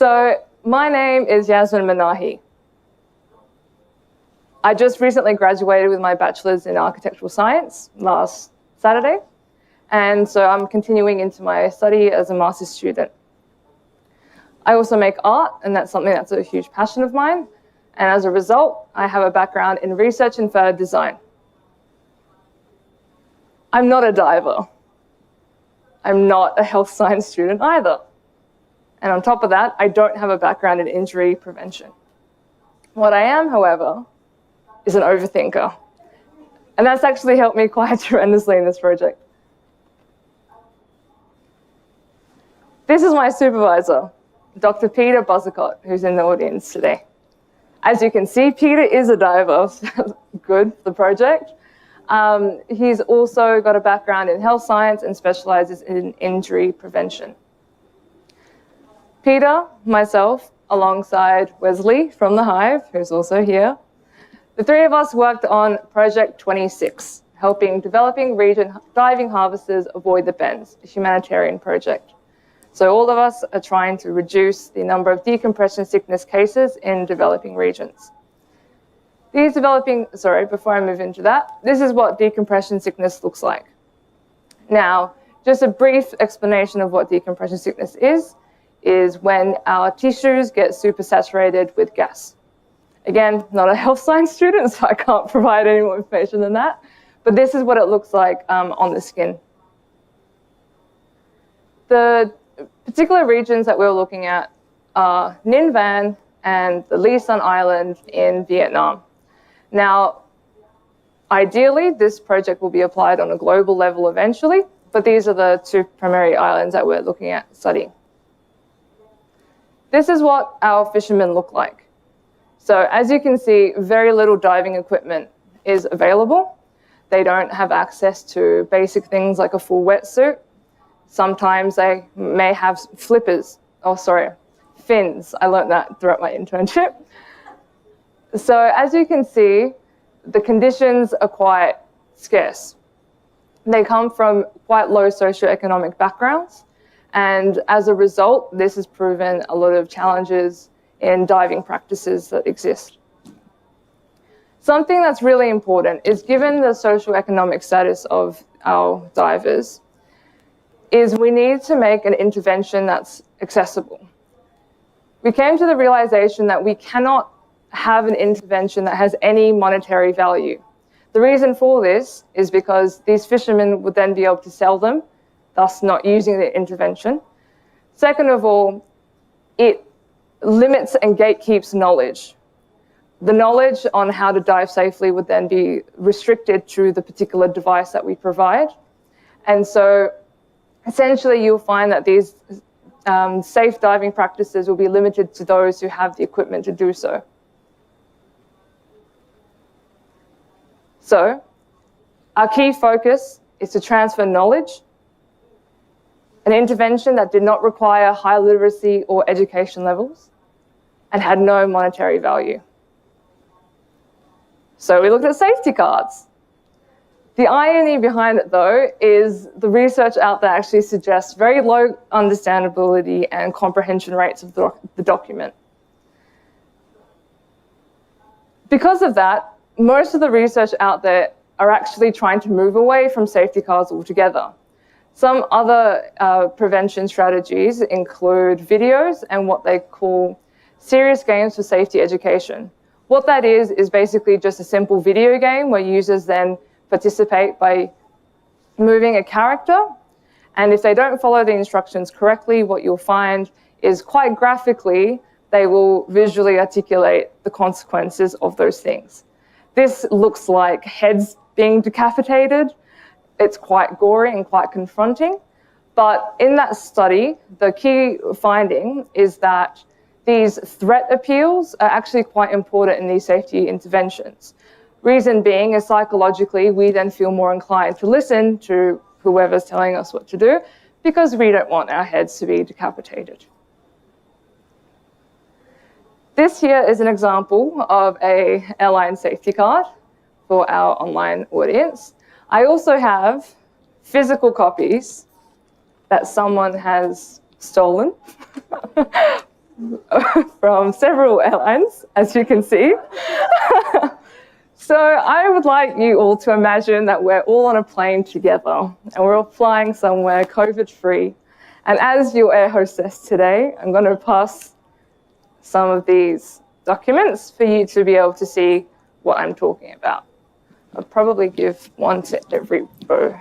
So my name is Yasmine Mnahy. I just recently graduated with my bachelor's in architectural science last Saturday, and so I'm continuing into my study as a master's student. I also make art, and that's something that's a huge passion of mine, and as a result, I have a background in research and further design. I'm not a diver. I'm not a health science student either. And on top of that, I don't have a background in injury prevention. What I am, however, is an overthinker. And that's actually helped me quite tremendously in this project. This is my supervisor, Dr. Peter Buzzacott, who's in the audience today. As you can see, Peter is a diver. Good for the project. He's also got a background in health science and specializes in injury prevention. Peter, myself, alongside Wesley from the HIVE, who's also here, the three of us worked on Project 26, helping developing region diving harvesters avoid the bends, a humanitarian project. So all of us are trying to reduce the number of decompression sickness cases in developing regions. Before I move into that, this is what decompression sickness looks like. Now, just a brief explanation of what decompression sickness is when our tissues get supersaturated with gas. Again, not a health science student, so I can't provide any more information than that, but this is what it looks like on the skin. The particular regions that we're looking at are Ninh Van and the Ly Son Island in Vietnam. Now, ideally, this project will be applied on a global level eventually, but these are the two primary islands that we're looking at studying. This is what our fishermen look like. So as you can see, very little diving equipment is available. They don't have access to basic things like a full wetsuit. Sometimes they may have fins. I learned that throughout my internship. So as you can see, the conditions are quite scarce. They come from quite low socioeconomic backgrounds, and as a result, this has proven a lot of challenges in diving practices that exist. Something that's really important is, given the socioeconomic status of our divers, is we need to make an intervention that's accessible. We came to the realization that we cannot have an intervention that has any monetary value. The reason for this is because these fishermen would then be able to sell them, thus not using the intervention. Second of all, it limits and gatekeeps knowledge. The knowledge on how to dive safely would then be restricted to the particular device that we provide. And so essentially you'll find that these safe diving practices will be limited to those who have the equipment to do so. So our key focus is to transfer knowledge, an intervention that did not require high literacy or education levels and had no monetary value. So we looked at safety cards. The irony behind it, though, is the research out there actually suggests very low understandability and comprehension rates of the document. Because of that, most of the research out there are actually trying to move away from safety cards altogether. Some other prevention strategies include videos and what they call serious games for safety education. What that is basically just a simple video game where users then participate by moving a character, and if they don't follow the instructions correctly, what you'll find is quite graphically, they will visually articulate the consequences of those things. This looks like heads being decapitated. It's quite gory and quite confronting, but in that study, the key finding is that these threat appeals are actually quite important in these safety interventions. Reason being is psychologically, we then feel more inclined to listen to whoever's telling us what to do because we don't want our heads to be decapitated. This here is an example of an airline safety card for our online audience. I also have physical copies that someone has stolen from several airlines, as you can see. So I would like you all to imagine that we're all on a plane together and we're all flying somewhere COVID-free. And as your air hostess today, I'm going to pass some of these documents for you to be able to see what I'm talking about. I'll probably give one to every row.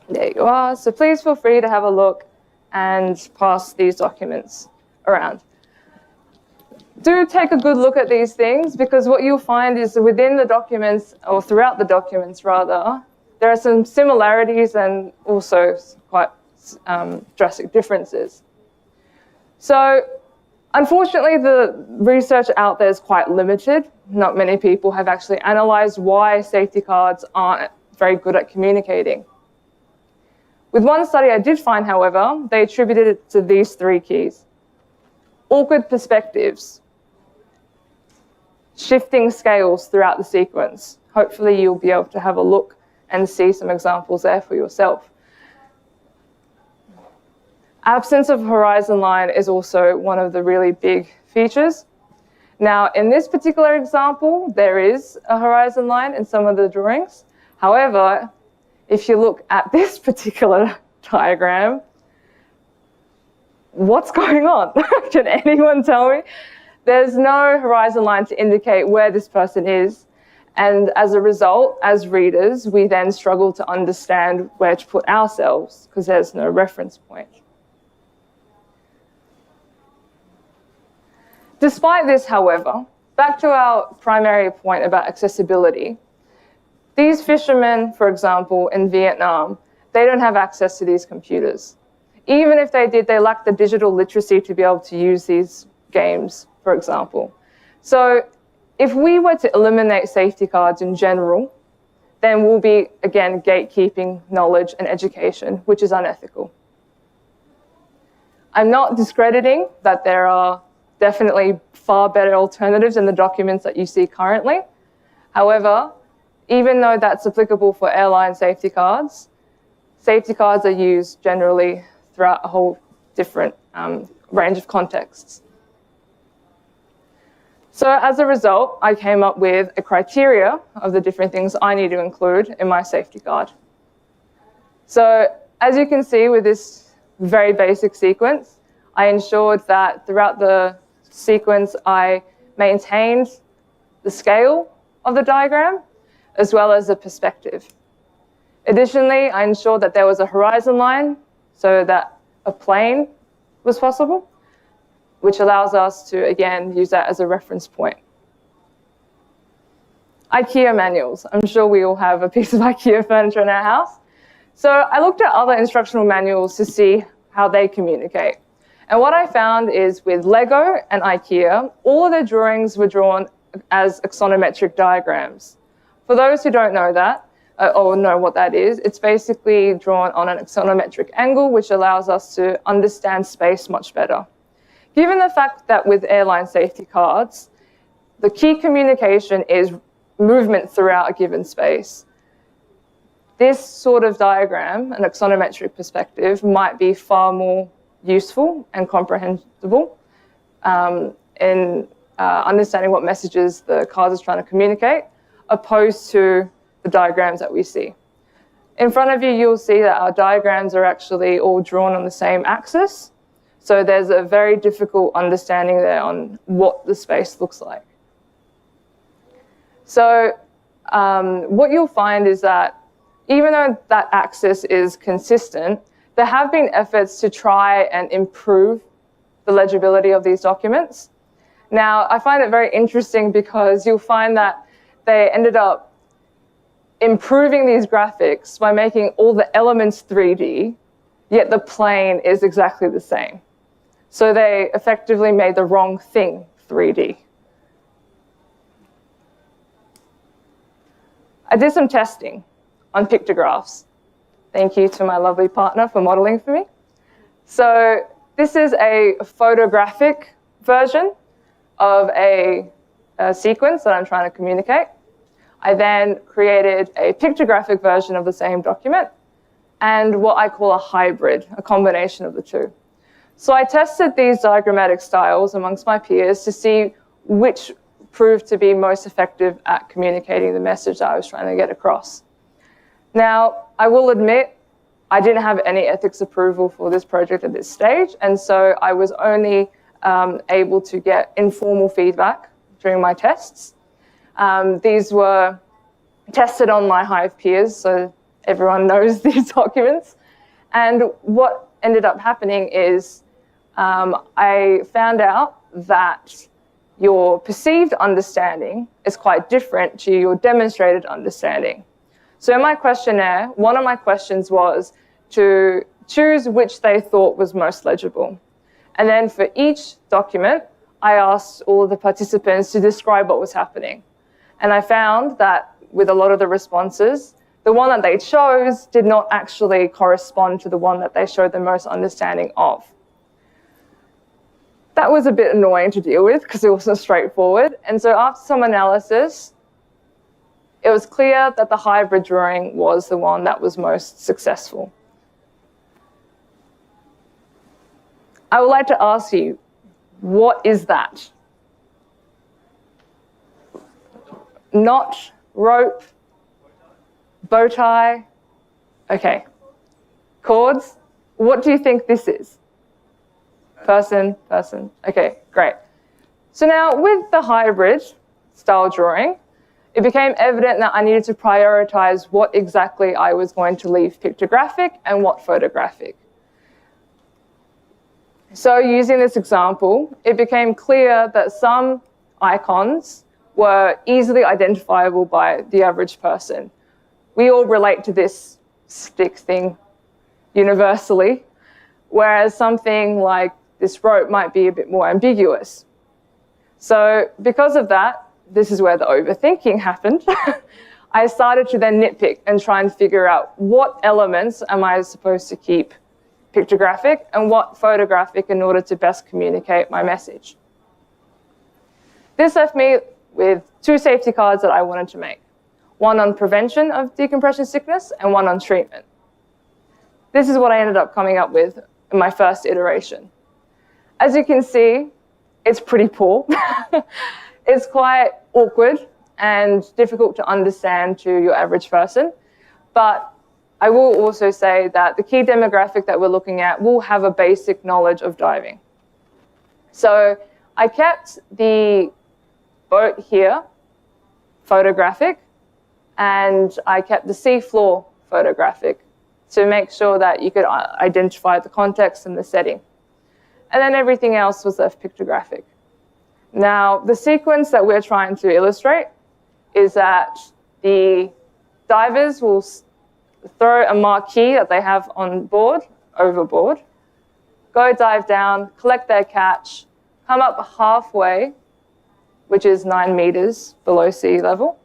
There you are. So please feel free to have a look and pass these documents around. Do take a good look at these things, because what you'll find is within the documents, or throughout the documents rather, there are some similarities and also quite drastic differences. So unfortunately, the research out there is quite limited. Not many people have actually analysed why safety cards aren't very good at communicating. With one study I did find, however, they attributed it to these three keys: awkward perspectives, shifting scales throughout the sequence. Hopefully you'll be able to have a look and see some examples there for yourself. Absence of horizon line is also one of the really big features. Now, in this particular example, there is a horizon line in some of the drawings. However, if you look at this particular diagram, what's going on? Can anyone tell me? There's no horizon line to indicate where this person is. And as a result, as readers, we then struggle to understand where to put ourselves because there's no reference point. Despite this, however, back to our primary point about accessibility, these fishermen, for example, in Vietnam, they don't have access to these computers. Even if they did, they lack the digital literacy to be able to use these games, for example. So if we were to eliminate safety cards in general, then we'll be, again, gatekeeping knowledge and education, which is unethical. I'm not discrediting that there are definitely far better alternatives in the documents that you see currently. However, even though that's applicable for airline safety cards are used generally throughout a whole different range of contexts. So as a result, I came up with a criteria of the different things I need to include in my safety card. So as you can see with this very basic sequence, I ensured that throughout the sequence I maintained the scale of the diagram as well as the perspective. Additionally, I ensured that there was a horizon line so that a plane was possible, which allows us to, again, use that as a reference point. IKEA manuals. I'm sure we all have a piece of IKEA furniture in our house. So I looked at other instructional manuals to see how they communicate. And what I found is with Lego and IKEA, all of their drawings were drawn as axonometric diagrams. For those who don't know that, or know what that is, it's basically drawn on an axonometric angle, which allows us to understand space much better. Given the fact that with airline safety cards, the key communication is movement throughout a given space, this sort of diagram, an axonometric perspective, might be far more useful and comprehensible in understanding what messages the card is trying to communicate, opposed to the diagrams that we see. In front of you, you'll see that our diagrams are actually all drawn on the same axis. So there's a very difficult understanding there on what the space looks like. So what you'll find is that even though that axis is consistent, there have been efforts to try and improve the legibility of these documents. Now, I find it very interesting because you'll find that they ended up improving these graphics by making all the elements 3D, yet the plane is exactly the same. So they effectively made the wrong thing 3D. I did some testing on pictographs. Thank you to my lovely partner for modeling for me. So this is a photographic version of a sequence that I'm trying to communicate. I then created a pictographic version of the same document and what I call a hybrid, a combination of the two. So I tested these diagrammatic styles amongst my peers to see which proved to be most effective at communicating the message that I was trying to get across. Now, I will admit, I didn't have any ethics approval for this project at this stage, and so I was only able to get informal feedback during my tests. These were tested on my HIVE peers, so everyone knows these documents. And what ended up happening is I found out that your perceived understanding is quite different to your demonstrated understanding. So in my questionnaire, one of my questions was to choose which they thought was most legible. And then for each document, I asked all of the participants to describe what was happening. And I found that with a lot of the responses, the one that they chose did not actually correspond to the one that they showed the most understanding of. That was a bit annoying to deal with because it wasn't straightforward. And so after some analysis, it was clear that the hybrid drawing was the one that was most successful. I would like to ask you, what is that? Knot, rope, bow tie. Okay. Chords. What do you think this is? Person. Okay, great. So now with the hybrid style drawing, it became evident that I needed to prioritize what exactly I was going to leave pictographic and what photographic. So using this example, it became clear that some icons were easily identifiable by the average person. We all relate to this stick thing universally, whereas something like this rope might be a bit more ambiguous. So because of that, this is where the overthinking happened. I started to then nitpick and try and figure out what elements am I supposed to keep pictographic and what photographic in order to best communicate my message. This left me with two safety cards that I wanted to make. One on prevention of decompression sickness and one on treatment. This is what I ended up coming up with in my first iteration. As you can see, it's pretty poor. It's quite awkward and difficult to understand to your average person, but I will also say that the key demographic that we're looking at will have a basic knowledge of diving. So I kept the boat here photographic, and I kept the seafloor photographic to make sure that you could identify the context and the setting. And then everything else was left pictographic. Now, the sequence that we're trying to illustrate is that the divers will throw a marquee that they have on board, overboard, go dive down, collect their catch, come up halfway, which is 9 meters below sea level,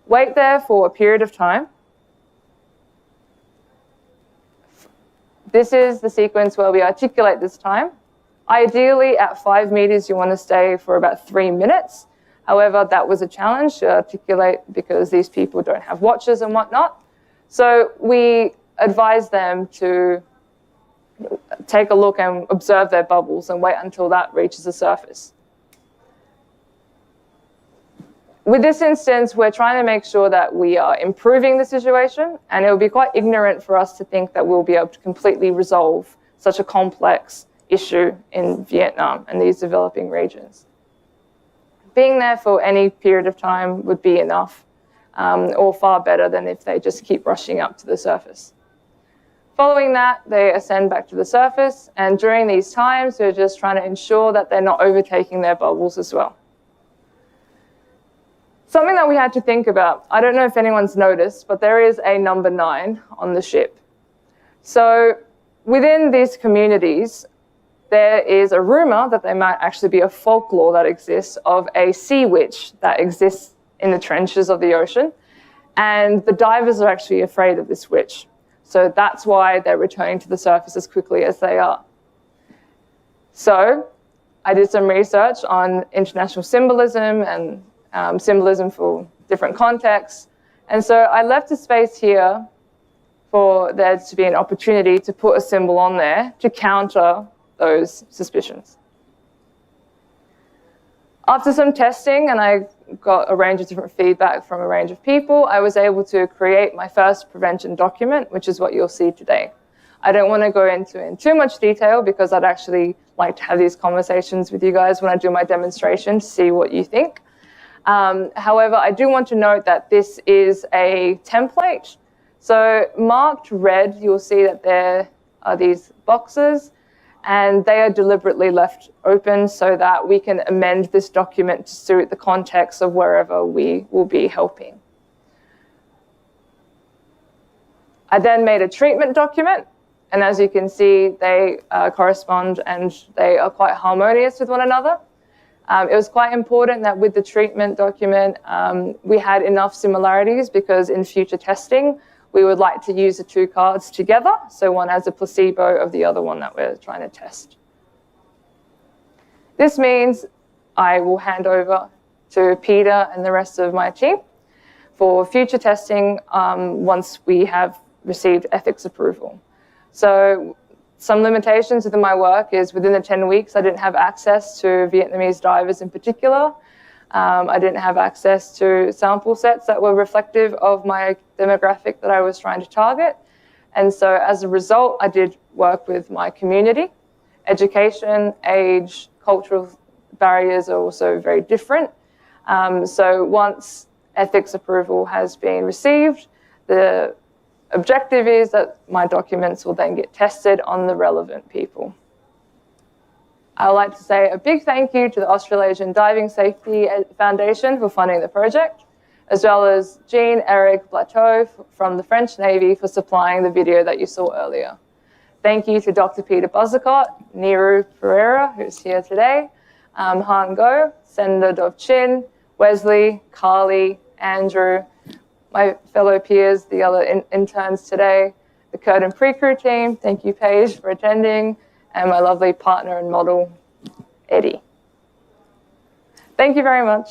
wait there for a period of time. This is the sequence where we articulate this time. Ideally, at 5 meters, you want to stay for about 3 minutes. However, that was a challenge to articulate because these people don't have watches and whatnot. So we advise them to take a look and observe their bubbles and wait until that reaches the surface. With this instance, we're trying to make sure that we are improving the situation, and it would be quite ignorant for us to think that we'll be able to completely resolve such a complex issue in Vietnam and these developing regions. Being there for any period of time would be enough, or far better than if they just keep rushing up to the surface. Following that, they ascend back to the surface, and during these times, we're just trying to ensure that they're not overtaking their bubbles as well. Something that we had to think about, I don't know if anyone's noticed, but there is a number 9 on the ship. So within these communities, there is a rumor that there might actually be a folklore that exists of a sea witch that exists in the trenches of the ocean. And the divers are actually afraid of this witch. So that's why they're returning to the surface as quickly as they are. So I did some research on international symbolism and symbolism for different contexts. And so I left a space here for there to be an opportunity to put a symbol on there to counter those suspicions. After some testing, and I got a range of different feedback from a range of people, I was able to create my first prevention document, which is what you'll see today. I don't want to go into it in too much detail because I'd actually like to have these conversations with you guys when I do my demonstration to see what you think. However, I do want to note that this is a template. So marked red, you'll see that there are these boxes, and they are deliberately left open so that we can amend this document to suit the context of wherever we will be helping. I then made a treatment document, and as you can see, they correspond and they are quite harmonious with one another. It was quite important that with the treatment document, we had enough similarities because in future testing, we would like to use the two cards together, so one as a placebo of the other one that we're trying to test. This means I will hand over to Peter and the rest of my team for future testing once we have received ethics approval. So some limitations within my work is within the 10 weeks, I didn't have access to Vietnamese divers in particular. I didn't have access to sample sets that were reflective of my demographic that I was trying to target. And so as a result, I did work with my community. Education, age, cultural barriers are also very different. So once ethics approval has been received, the objective is that my documents will then get tested on the relevant people. I would like to say a big thank you to the Australasian Diving Safety Foundation for funding the project, as well as Jean-Eric Blateau from the French Navy for supplying the video that you saw earlier. Thank you to Dr. Peter Buzzacott, Niru Perrera, who's here today, Han Go, Senator Dov Chin, Wesley, Carly, Andrew, my fellow peers, the other interns today, the Curtin pre-crew team, thank you Paige for attending, and my lovely partner and model, Eddie. Thank you very much.